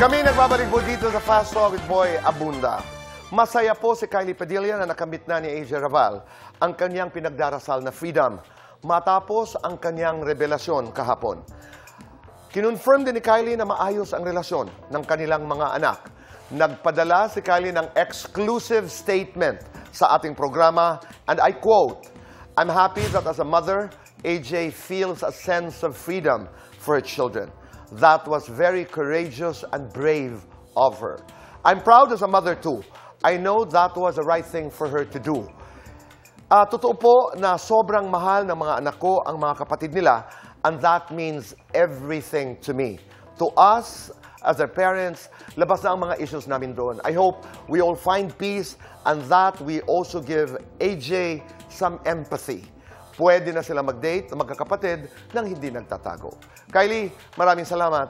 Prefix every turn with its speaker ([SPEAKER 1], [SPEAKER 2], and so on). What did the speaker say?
[SPEAKER 1] Kami nagbabalik po dito sa Fast Talk with Boy Abunda. Masaya po si Kylie Padilla na nakamit na ni AJ Raval ang kanyang pinagdarasal na freedom matapos ang kanyang revelasyon kahapon. Kinonfirm din ni Kylie na maayos ang relasyon ng kanilang mga anak. Nagpadala si Kylie ng exclusive statement sa ating programa and I quote, "I'm happy that as a mother, AJ feels a sense of freedom for her children. That was very courageous and brave of her. I'm proud as a mother too. I know that was the right thing for her to do." Totoo po na sobrang mahal ng mga anak ko ang mga kapatid nila and that means everything to me. To us, as their parents, labas na ang mga issues namin doon. I hope we all find peace and that we also give AJ some empathy. Pwede na sila mag-date, magkakapatid, nang hindi nagtatago. Kylie, maraming salamat.